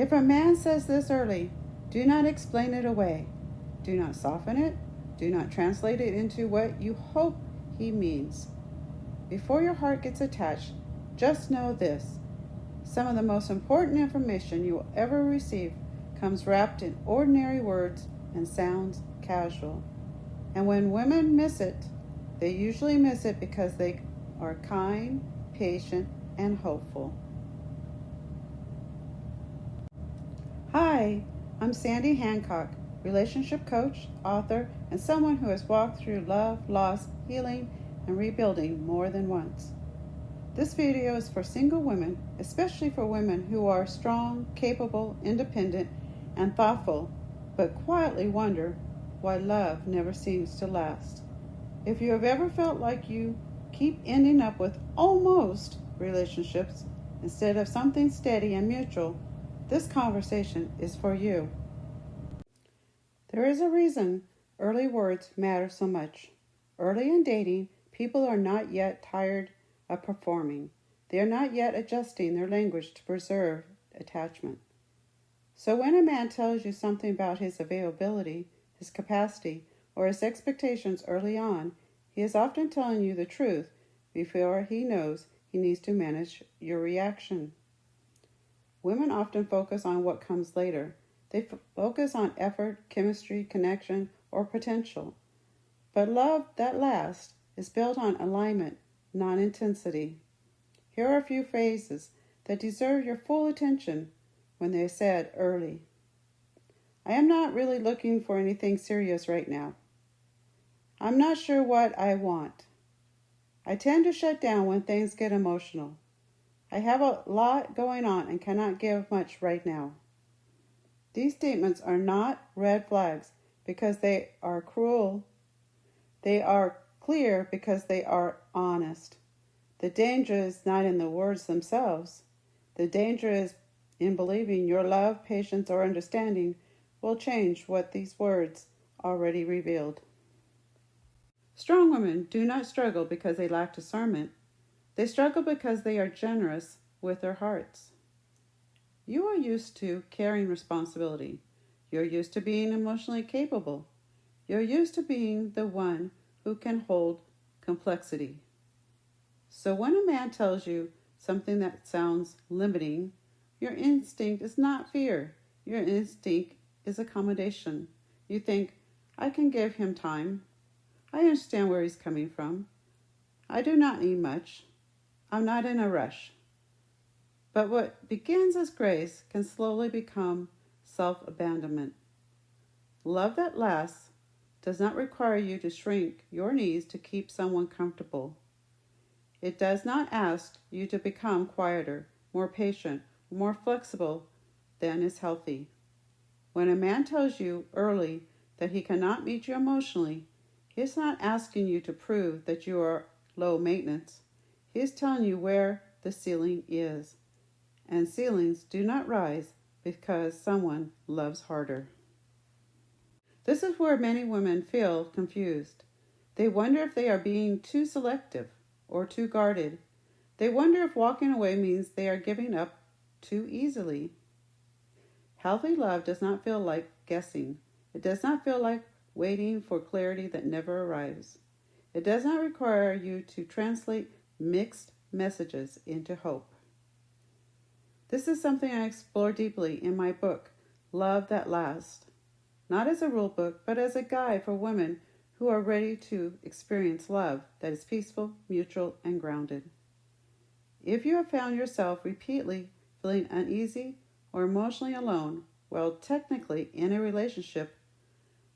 If a man says this early, do not explain it away. Do not soften it. Do not translate it into what you hope he means. Before your heart gets attached, just know this. Some of the most important information you will ever receive comes wrapped in ordinary words and sounds casual. And when women miss it, they usually miss it because they are kind, patient, and hopeful. Hi, I'm Sandy Hancock, relationship coach, author, and someone who has walked through love, loss, healing, and rebuilding more than once. This video is for single women, especially for women who are strong, capable, independent, and thoughtful, but quietly wonder why love never seems to last. If you have ever felt like you keep ending up with almost relationships instead of something steady and mutual, this conversation is for you. There is a reason early words matter so much. Early in dating, people are not yet tired of performing. They are not yet adjusting their language to preserve attachment. So when a man tells you something about his availability, his capacity, or his expectations early on, he is often telling you the truth before he knows he needs to manage your reaction. Women often focus on what comes later. They focus on effort, chemistry, connection, or potential. But love that lasts is built on alignment, not intensity. Here are a few phrases that deserve your full attention when they are said early. I am not really looking for anything serious right now. I'm not sure what I want. I tend to shut down when things get emotional. I have a lot going on and cannot give much right now. These statements are not red flags because they are cruel. They are clear because they are honest. The danger is not in the words themselves. The danger is in believing your love, patience, or understanding will change what these words already revealed. Strong women do not struggle because they lack discernment. They struggle because they are generous with their hearts. You are used to carrying responsibility. You're used to being emotionally capable. You're used to being the one who can hold complexity. So when a man tells you something that sounds limiting, your instinct is not fear. Your instinct is accommodation. You think, I can give him time. I understand where he's coming from. I do not need much. I'm not in a rush. But what begins as grace can slowly become self-abandonment. Love that lasts does not require you to shrink your needs to keep someone comfortable. It does not ask you to become quieter, more patient, more flexible than is healthy. When a man tells you early that he cannot meet you emotionally, he is not asking you to prove that you are low maintenance. He is telling you where the ceiling is. And ceilings do not rise because someone loves harder. This is where many women feel confused. They wonder if they are being too selective or too guarded. They wonder if walking away means they are giving up too easily. Healthy love does not feel like guessing. It does not feel like waiting for clarity that never arrives. It does not require you to translate mixed messages into hope. This is something I explore deeply in my book, Love That Lasts. Not as a rule book, but as a guide for women who are ready to experience love that is peaceful, mutual, and grounded. If you have found yourself repeatedly feeling uneasy or emotionally alone while technically in a relationship,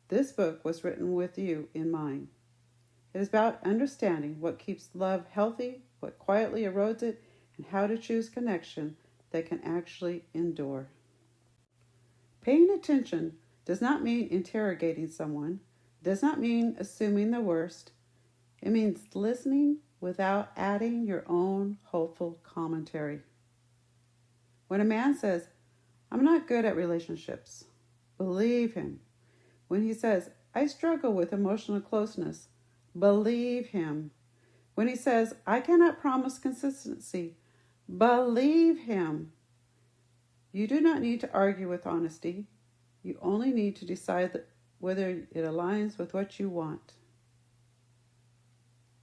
this book was written with you in mind. It is about understanding what keeps love healthy, what quietly erodes it, and how to choose connection that can actually endure. Paying attention does not mean interrogating someone, does not mean assuming the worst. It means listening without adding your own hopeful commentary. When a man says, I'm not good at relationships, believe him. When he says, I struggle with emotional closeness, believe him. When he says, I cannot promise consistency, believe him. You do not need to argue with honesty. You only need to decide whether it aligns with what you want.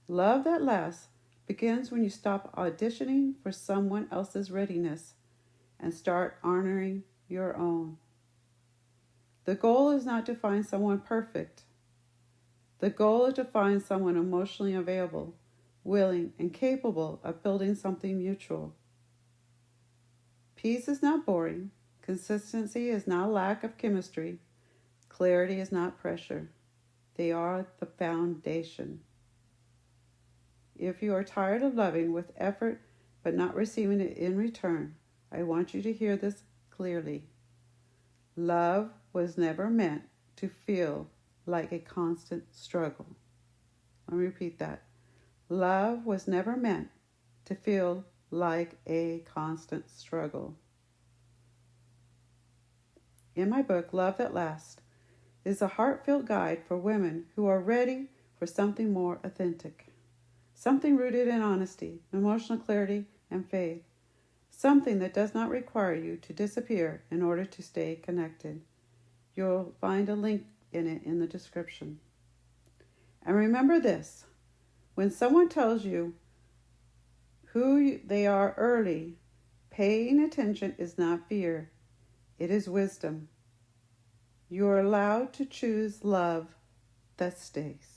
Love that lasts begins when you stop auditioning for someone else's readiness and start honoring your own. The goal is not to find someone perfect. The goal is to find someone emotionally available, willing, and capable of building something mutual. Peace is not boring. Consistency is not a lack of chemistry. Clarity is not pressure. They are the foundation. If you are tired of loving with effort but not receiving it in return, I want you to hear this clearly. Love was never meant to feel like a constant struggle. Let me repeat that. Love was never meant to feel like a constant struggle. In my book, Love That Lasts, is a heartfelt guide for women who are ready for something more authentic. Something rooted in honesty, emotional clarity, and faith. Something that does not require you to disappear in order to stay connected. You'll find a link in it in the description. And remember this, when someone tells you who they are early, paying attention is not fear, it is wisdom. You are allowed to choose love that stays.